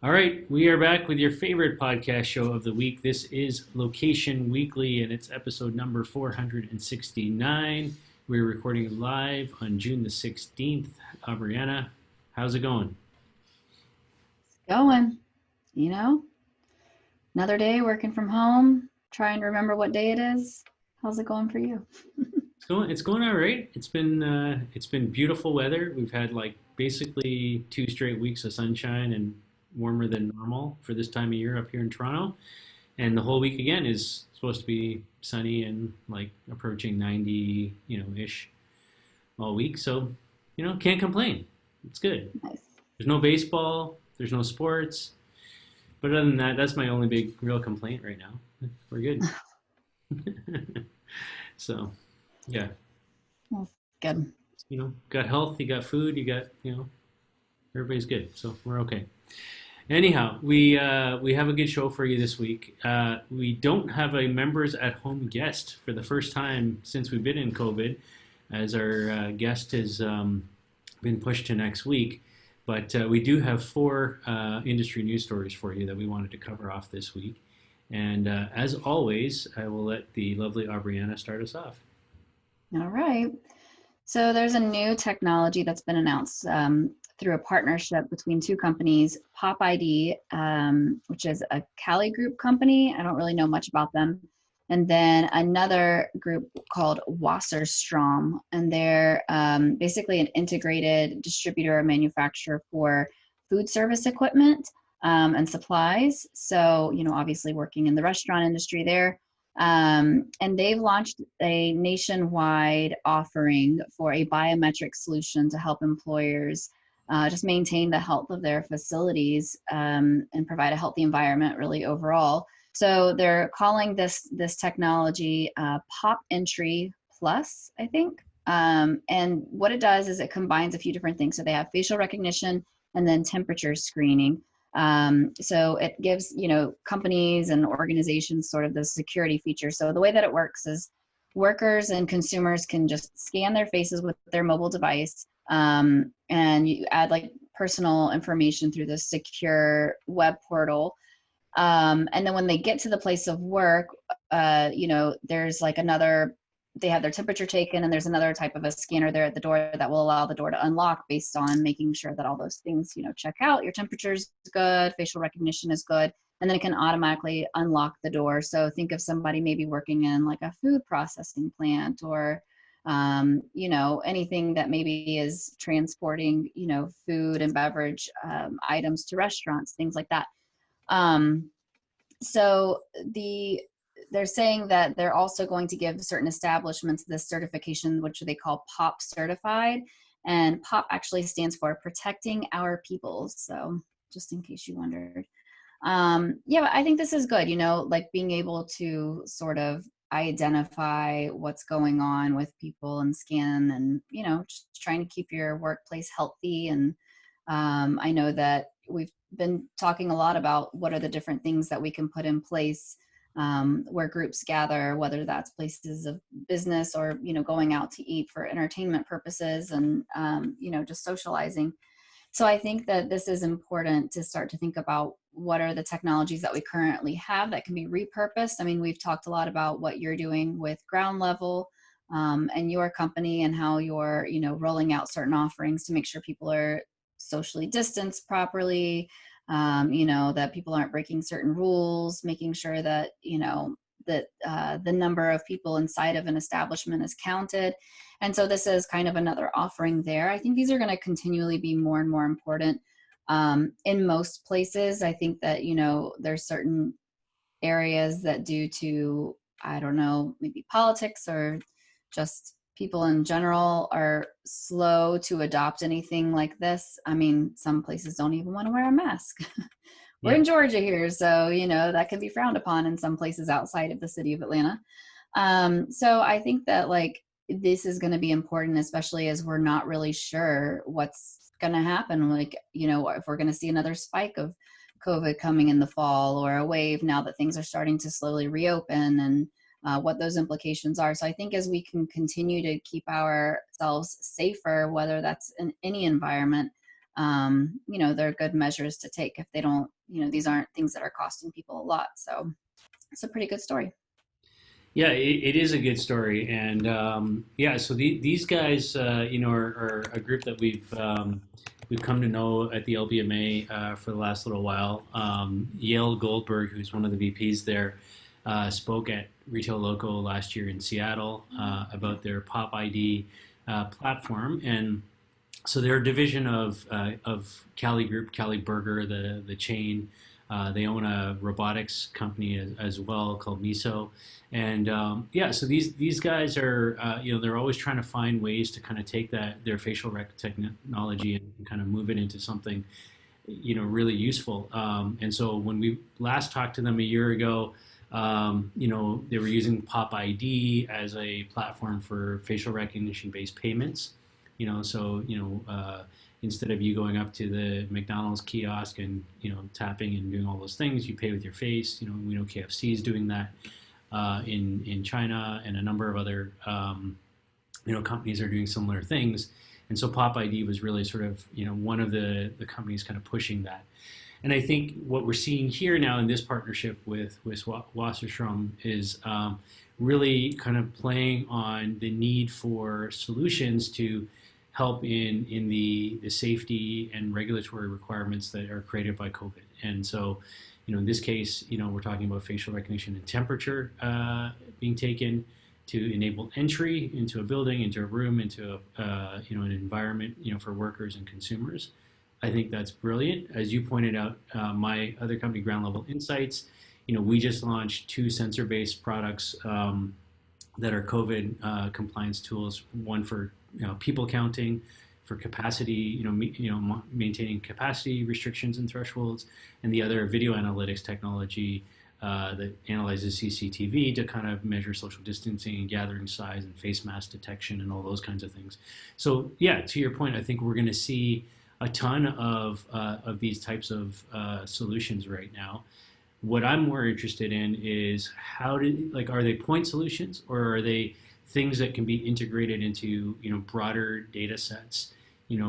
All right, we are back with your favorite podcast show of the week. This is Location Weekly, and it's episode number 469. We're recording live on June the 16th. Brianna, how's it going? Going, you know, another day working from home, trying to remember what day it is. How's it going for you? It's going all right. It's been beautiful weather. We've had like basically 2 straight weeks of sunshine and warmer than normal for this time of year up here in Toronto. And the whole week again is supposed to be sunny and like approaching 90, ish all week. So, can't complain. It's good. Nice. There's no baseball, there's no sports. But other than that, that's my only big real complaint right now. We're good. So, yeah, Well, good. got health, you got food, you got, everybody's good. So we're okay. Anyhow, we have a good show for you this week. We don't have a members at home guest for the first time since we've been in COVID, as our guest has been pushed to next week. But we do have four industry news stories for you that we wanted to cover off this week. And as always, I will let the lovely Aubriana start us off. All right. So there's a new technology that's been announced through a partnership between two companies, PopID, which is a Cali Group company. I don't really know much about them. And then another group called Wasserstrom, and they're basically an integrated distributor or manufacturer for food service equipment and supplies. So, obviously working in the restaurant industry there. And they've launched a nationwide offering for a biometric solution to help employers just maintain the health of their facilities and provide a healthy environment really overall. So they're calling this technology Pop Entry Plus, I think. And what it does is it combines a few different things. So they have facial recognition and then temperature screening. So it gives, companies and organizations sort of the security feature. So the way that it works is workers and consumers can just scan their faces with their mobile device, and you add like personal information through the secure web portal. And then when they get to the place of work, there's like they have their temperature taken, and there's another type of a scanner there at the door that will allow the door to unlock based on making sure that all those things, check out. Your temperature's good, facial recognition is good, and then it can automatically unlock the door. So think of somebody maybe working in like a food processing plant or, anything that maybe is transporting, food and beverage items to restaurants, things like that. So they're saying that they're also going to give certain establishments this certification, which they call POP certified. And POP actually stands for Protecting Our Peoples. So just in case you wondered. Yeah, but I think this is good, like being able to sort of identify what's going on with people and scan and, just trying to keep your workplace healthy. And I know that we've been talking a lot about what are the different things that we can put in place where groups gather, whether that's places of business or, going out to eat for entertainment purposes and, just socializing. So I think that this is important to start to think about what are the technologies that we currently have that can be repurposed. I mean, we've talked a lot about what you're doing with ground level and your company and how you're, rolling out certain offerings to make sure people are socially distanced properly, that people aren't breaking certain rules, making sure that, that the number of people inside of an establishment is counted. And so this is kind of another offering there. I think these are going to continually be more and more important in most places. I think that, there's certain areas that due to, I don't know, maybe politics or just people in general are slow to adopt anything like this. I mean, some places don't even want to wear a mask. We're Yeah. in Georgia here, so, that can be frowned upon in some places outside of the city of Atlanta. So I think that like this is going to be important, especially as we're not really sure what's going to happen. Like, if we're going to see another spike of COVID coming in the fall or a wave now that things are starting to slowly reopen, and what those implications are. So I think as we can continue to keep ourselves safer, whether that's in any environment, there are good measures to take if they don't these aren't things that are costing people a lot. So it's a pretty good story. Yeah, it is a good story, and yeah. So these guys, are a group that we've come to know at the LBMA for the last little while. Yale Goldberg, who's one of the VPs there, spoke at Retail Loco last year in Seattle about their PopID platform, and so they're a division of Cali Group, Cali Burger, the chain. They own a robotics company as well called Miso, and yeah. So these guys are they're always trying to find ways to kind of take their facial rec technology and kind of move it into something really useful. And so when we last talked to them a year ago, they were using PopID as a platform for facial recognition based payments. Instead of you going up to the McDonald's kiosk and tapping and doing all those things, you pay with your face. We know KFC is doing that in China, and a number of other companies are doing similar things. And so PopID was really sort of one of the companies kind of pushing that. And I think what we're seeing here now in this partnership with Wasserstrom is really kind of playing on the need for solutions to help in the safety and regulatory requirements that are created by COVID. And so, in this case, we're talking about facial recognition and temperature being taken to enable entry into a building, into a room, into an environment, for workers and consumers. I think that's brilliant. As you pointed out, my other company, Ground Level Insights, we just launched 2 sensor-based products that are COVID compliance tools. One for people counting, for capacity, maintaining capacity restrictions and thresholds, and the other video analytics technology that analyzes CCTV to kind of measure social distancing and gathering size and face mask detection and all those kinds of things. So yeah, to your point, I think we're going to see a ton of these types of solutions right now. What I'm more interested in is are they point solutions, or are they things that can be integrated into broader data sets,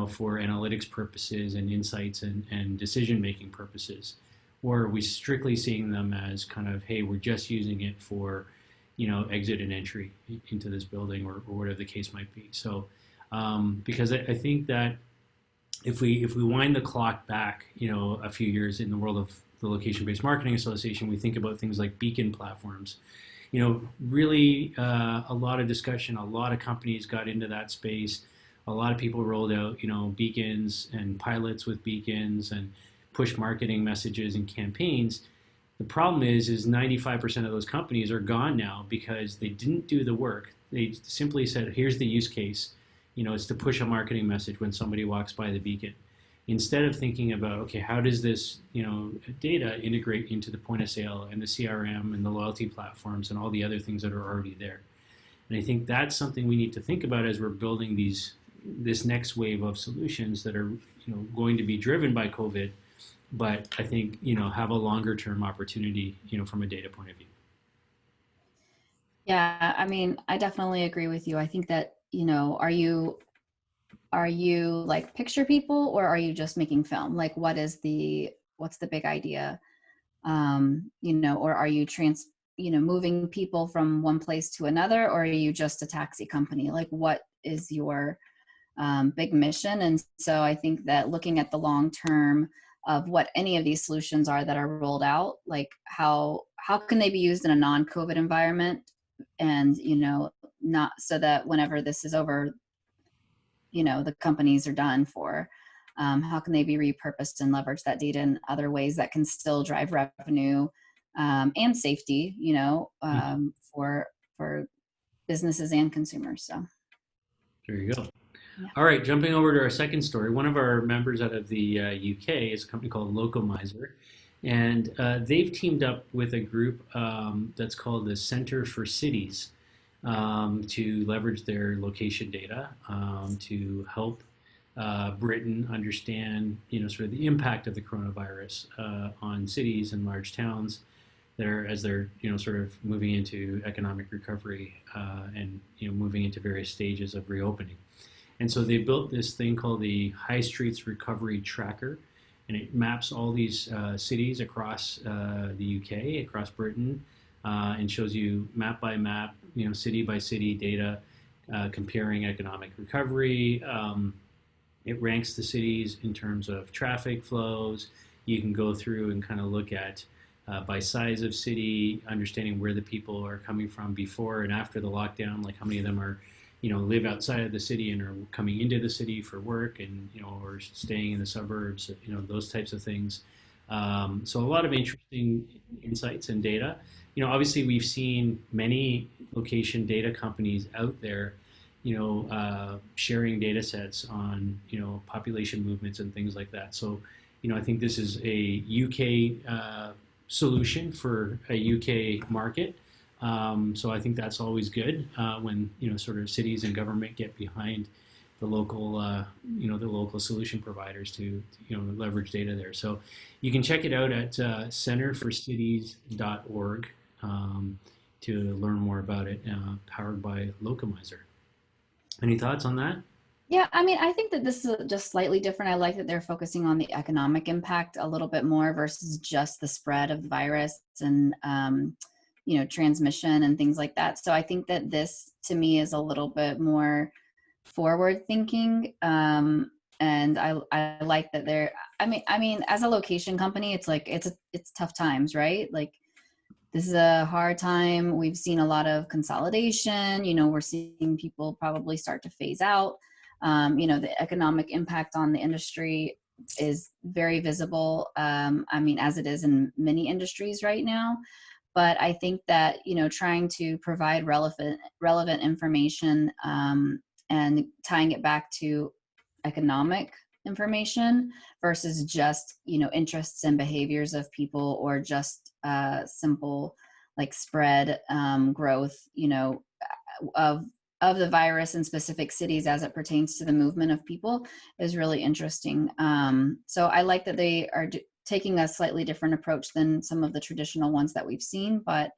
for analytics purposes and insights and decision making purposes, or are we strictly seeing them as kind of, hey, we're just using it for exit and entry into this building, or whatever the case might be. So because I think that if we wind the clock back a few years in the world of the Location-Based Marketing Association, we think about things like beacon platforms. Really a lot of discussion, a lot of companies got into that space. A lot of people rolled out, beacons and pilots with beacons and push marketing messages and campaigns. The problem is 95% of those companies are gone now because they didn't do the work. They simply said, here's the use case. It's to push a marketing message when somebody walks by the beacon. Instead of thinking about, okay, how does this, data integrate into the point of sale and the CRM and the loyalty platforms and all the other things that are already there. And I think that's something we need to think about as we're building this next wave of solutions that are, going to be driven by COVID, but I think, have a longer term opportunity, from a data point of view. Yeah, I mean, I definitely agree with you. I think that, are you like picture people, or are you just making film? Like, what's the big idea? Or are you moving people from one place to another, or are you just a taxi company? Like, what is your big mission? And so I think that looking at the long term of what any of these solutions are that are rolled out, like how can they be used in a non-COVID environment, and not so that whenever this is over, the companies are done for. How can they be repurposed and leverage that data in other ways that can still drive revenue and safety, for businesses and consumers? So there you go. yeah. All right, jumping over to our second story. One of our members out of the UK is a company called Locomizer, and they've teamed up with a group that's called the Center for Cities to leverage their location data to help Britain understand, sort of the impact of the coronavirus on cities and large towns as they're, sort of moving into economic recovery and, moving into various stages of reopening. And so they built this thing called the High Streets Recovery Tracker. and it maps all these cities across the UK, across Britain, and shows you map by map, city by city data, comparing economic recovery. It ranks the cities in terms of traffic flows. You can go through and kind of look at by size of city, understanding where the people are coming from before and after the lockdown, like how many of them are, live outside of the city and are coming into the city for work and, or staying in the suburbs, those types of things. So a lot of interesting insights and data. Obviously we've seen many location data companies out there, sharing data sets on, population movements and things like that. So, I think this is a UK solution for a UK market. So I think that's always good when sort of cities and government get behind the local the local solution providers to leverage data there. So you can check it out at centerforcities.org to learn more about it. Powered by Locomizer. Any thoughts on that? Yeah, I mean, I think that this is just slightly different. I like that they're focusing on the economic impact a little bit more versus just the spread of the virus and, transmission and things like that. So I think that this, to me, is a little bit more forward thinking. And I like that they're. I mean, as a location company, it's like it's tough times, right? Like this is a hard time. We've seen a lot of consolidation. We're seeing people probably start to phase out. The economic impact on the industry is very visible. As it is in many industries right now. But I think that, trying to provide relevant information and tying it back to economic information versus just, interests and behaviors of people or just simple like spread growth, of the virus in specific cities as it pertains to the movement of people is really interesting. So I like that they are taking a slightly different approach than some of the traditional ones that we've seen. But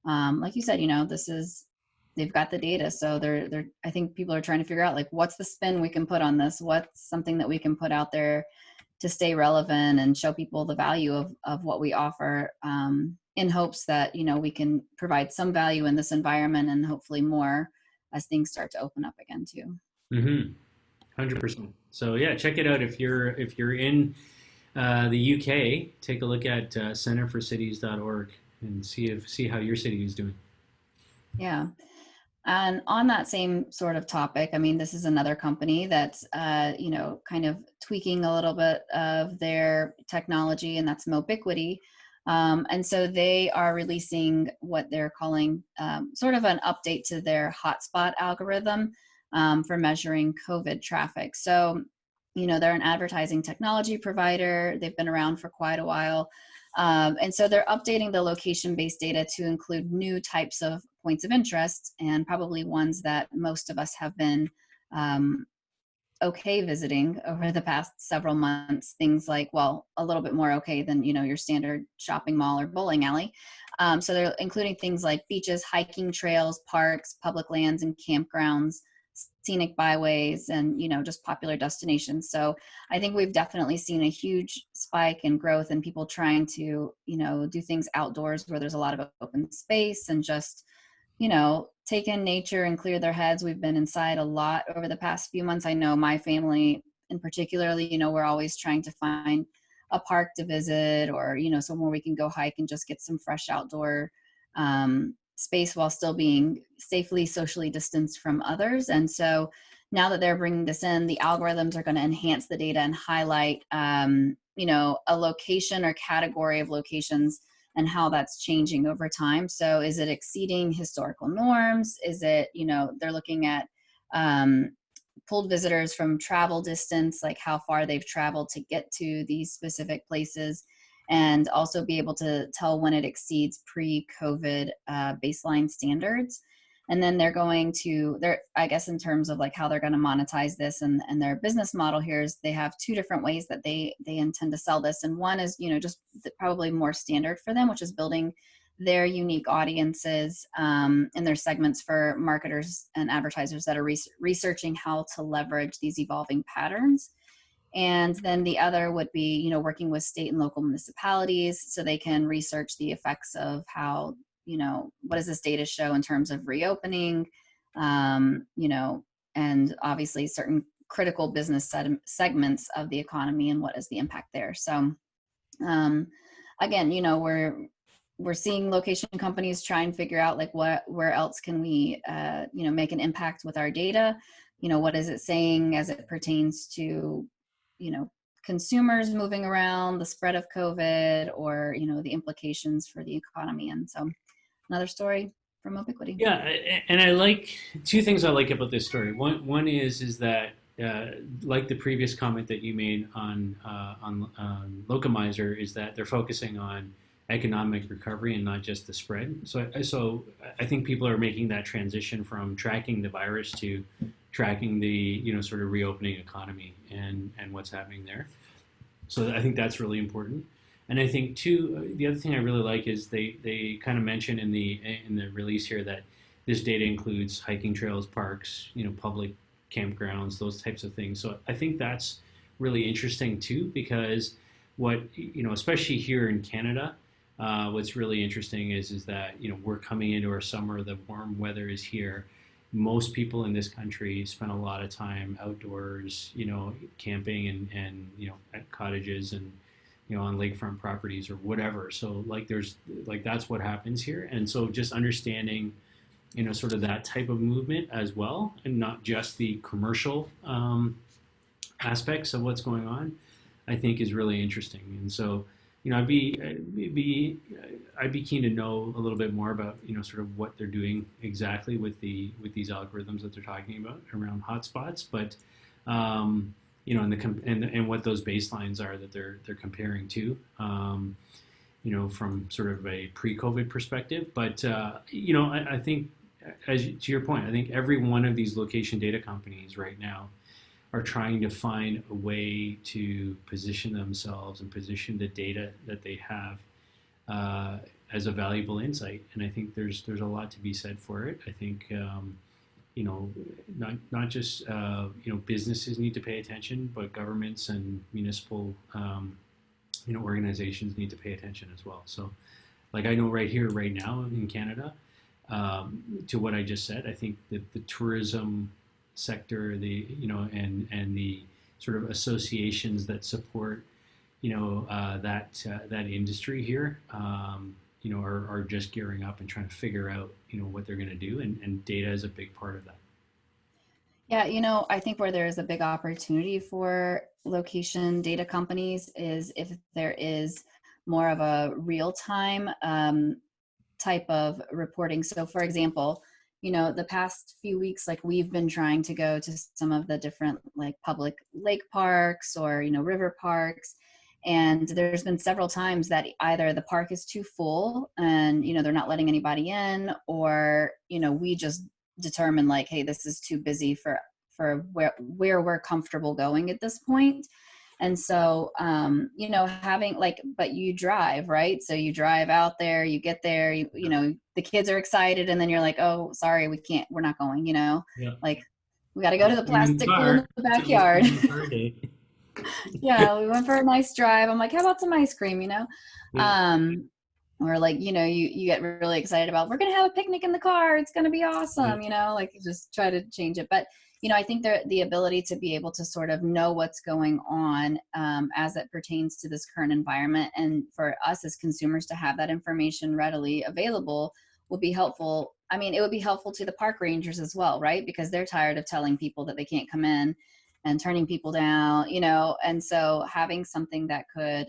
like you said, they've got the data. So I think people are trying to figure out like, what's the spin we can put on this? What's something that we can put out there to stay relevant and show people the value of what we offer, in hopes that, we can provide some value in this environment and hopefully more as things start to open up again too. Mm-hmm. 100%. So yeah, check it out if you're in the UK. Take a look at centerforcities.org and see how your city is doing. Yeah. And on that same sort of topic, I mean, this is another company that's, kind of tweaking a little bit of their technology, and that's Mobiquity. And so they are releasing what they're calling sort of an update to their hotspot algorithm for measuring COVID traffic. So, they're an advertising technology provider. They've been around for quite a while. And so they're updating the location-based data to include new types of points of interest and probably ones that most of us have been okay visiting over the past several months. Things like, well, a little bit more okay than, your standard shopping mall or bowling alley. So they're including things like beaches, hiking trails, parks, public lands and campgrounds, scenic byways, and, just popular destinations. So I think we've definitely seen a huge spike in growth and people trying to, do things outdoors where there's a lot of open space and just, take in nature and clear their heads. We've been inside a lot over the past few months. I know my family in particularly, we're always trying to find a park to visit or, somewhere we can go hike and just get some fresh outdoor space while still being safely socially distanced from others. And so now that they're bringing this in, the algorithms are going to enhance the data and highlight, a location or category of locations and how that's changing over time. So is it exceeding historical norms? Is it, they're looking at pulled visitors from travel distance, like how far they've traveled to get to these specific places, and also be able to tell when it exceeds pre-COVID baseline standards. And then I guess in terms of like how they're going to monetize this and their business model here is they have two different ways that they intend to sell this. And one is, just probably more standard for them, which is building their unique audiences and their segments for marketers and advertisers that are researching how to leverage these evolving patterns. And then the other would be, working with state and local municipalities so they can research the effects of how, what does this data show in terms of reopening, and obviously certain critical business segments of the economy and what is the impact there. So again, we're seeing location companies try and figure out like where else can we make an impact with our data. What is it saying as it pertains to consumers moving around, the spread of COVID, or the implications for the economy. And so another story from Mobiquity. Yeah, and I like two things I like about this story. One is that like the previous comment that you made on Locomizer, is that they're focusing on economic recovery and not just the spread. So I think people are making that transition from tracking the virus to tracking the sort of reopening economy and what's happening there. So I think that's really important. And I think too, the other thing I really like is they kind of mention in the release here that this data includes hiking trails, parks, public campgrounds, those types of things. So I think that's really interesting too, because what especially here in Canada, what's really interesting is that we're coming into our summer. The warm weather is here. Most people in this country spend a lot of time outdoors, camping and at cottages and on lakefront properties or whatever. So that's what happens here. And so just understanding sort of that type of movement as well, and not just the commercial aspects of what's going on, I think is really interesting. And so I'd be keen to know a little bit more about sort of what they're doing exactly with these algorithms that they're talking about around hotspots, but and what those baselines are that they're comparing to, from sort of a pre-COVID perspective. But I think, to your point, I think every one of these location data companies right now are trying to find a way to position themselves and position the data that they have as a valuable insight. And I think there's a lot to be said for it. I think not just businesses need to pay attention, but governments and municipal organizations need to pay attention as well. So, like I know right now in Canada, to what I just said, I think that the tourism sector, and the sort of associations that support that industry here, are just gearing up and trying to figure out what they're going to do, and data is a big part of that. Yeah, I think where there is a big opportunity for location data companies is if there is more of a real-time type of reporting. So for example, the past few weeks, like we've been trying to go to some of the different like public lake parks or, river parks. And there's been several times that either the park is too full and, they're not letting anybody in, or, we just determine like, hey, this is too busy for where we're comfortable going at this point. And so, having but you drive, right? So you drive out there, you get there, the kids are excited, and then you're like, oh, sorry, we're not going, Yeah. like we got to go to the plastic pool in the backyard. Yeah, we went for a nice drive. I'm like, how about some ice cream, Yeah. Or like, you get really excited about, we're going to have a picnic in the car. It's going to be awesome. Like you just try to change it. But, I think the ability to be able to sort of know what's going on as it pertains to this current environment, and for us as consumers to have that information readily available would be helpful. I mean, it would be helpful to the park rangers as well, right? Because they're tired of telling people that they can't come in and turning people down, and so having something that could,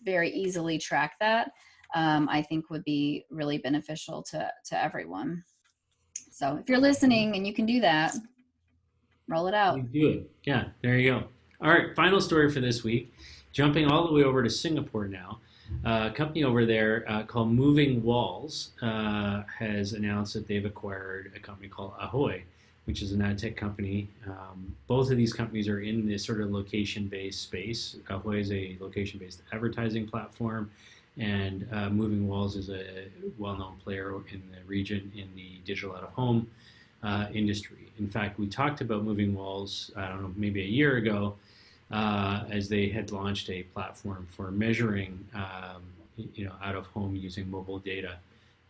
very easily track that, I think would be really beneficial to everyone. So if you're listening and you can do that, roll it out. You do it. Yeah, there you go. All right, final story for this week. Jumping all the way over to Singapore now. A company over there called Moving Walls has announced that they've acquired a company called Ahoy, which is an ad tech company. Both of these companies are in this sort of location-based space. Ahoy is a location-based advertising platform, and Moving Walls is a well-known player in the region in the digital out-of-home industry. In fact, we talked about Moving Walls, I don't know, maybe a year ago, as they had launched a platform for measuring, out of home using mobile data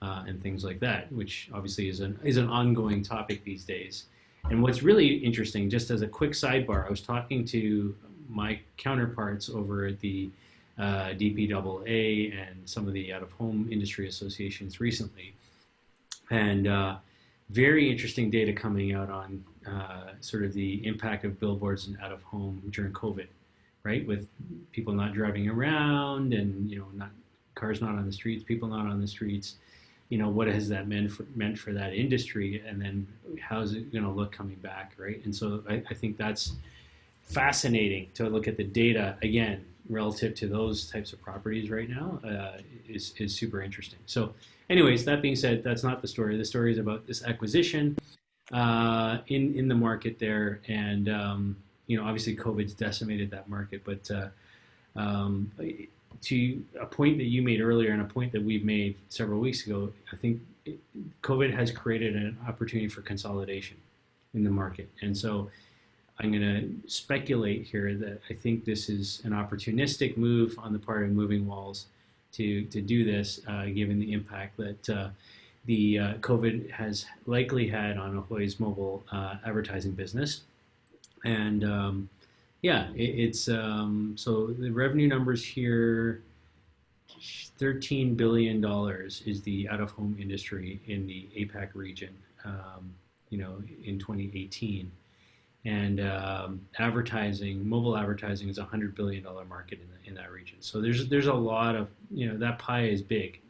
and things like that, which obviously is an ongoing topic these days. And what's really interesting, just as a quick sidebar, I was talking to my counterparts over at the DPAA and some of the out of home industry associations recently, and very interesting data coming out on sort of the impact of billboards and out of home during COVID, right? With people not driving around and not cars not on the streets, people not on the streets. What has that meant for that industry, and then how is it going to look coming back, right? And so I think that's fascinating to look at the data again relative to those types of properties right now is super interesting. So anyways, that being said, that's not the story. The story is about this acquisition in the market there, and obviously COVID's decimated that market, but to a point that you made earlier and a point that we've made several weeks ago, I think COVID has created an opportunity for consolidation in the market. And so I'm going to speculate here that I think this is an opportunistic move on the part of Moving Walls to do this, given the impact that the COVID has likely had on Ahoy's mobile advertising business. And yeah, it's so the revenue numbers here, $13 billion is the out-of-home industry in the APAC region, in 2018. And mobile advertising is a $100 billion market in that region. So there's a lot of, that pie is big,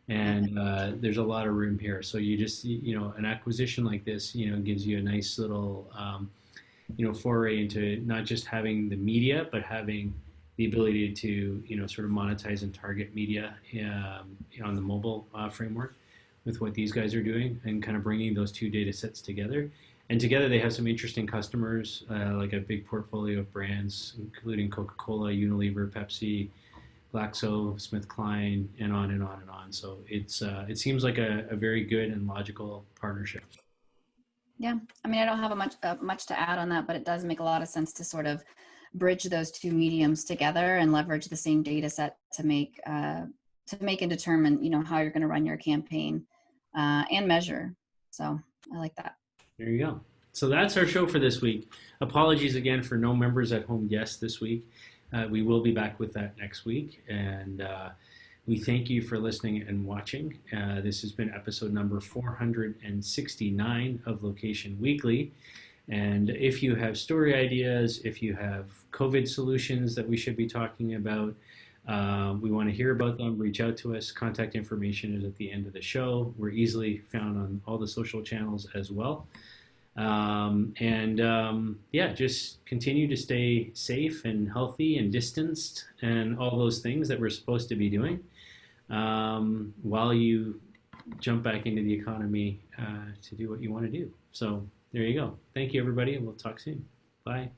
and there's a lot of room here. So you just, an acquisition like this, gives you a nice little, foray into not just having the media, but having the ability to, sort of monetize and target media on the mobile framework with what these guys are doing, and kind of bringing those two data sets together. And together they have some interesting customers, like a big portfolio of brands, including Coca-Cola, Unilever, Pepsi, GlaxoSmithKline, and on and on and on. So it seems like a very good and logical partnership. Yeah, I mean, I don't have much to add on that, but it does make a lot of sense to sort of bridge those two mediums together and leverage the same data set to make and determine, how you're going to run your campaign and measure. So I like that. There you go. So that's our show for this week. Apologies again for no members at home guests this week. We will be back with that next week. And we thank you for listening and watching. This has been episode number 469 of Location Weekly. And if you have story ideas, if you have COVID solutions that we should be talking about, we want to hear about them. Reach out to us. Contact information is at the end of the show. We're easily found on all the social channels as well. Yeah, just continue to stay safe and healthy and distanced and all those things that we're supposed to be doing while you jump back into the economy to do what you want to do. So there you go. Thank you, everybody, and we'll talk soon. Bye.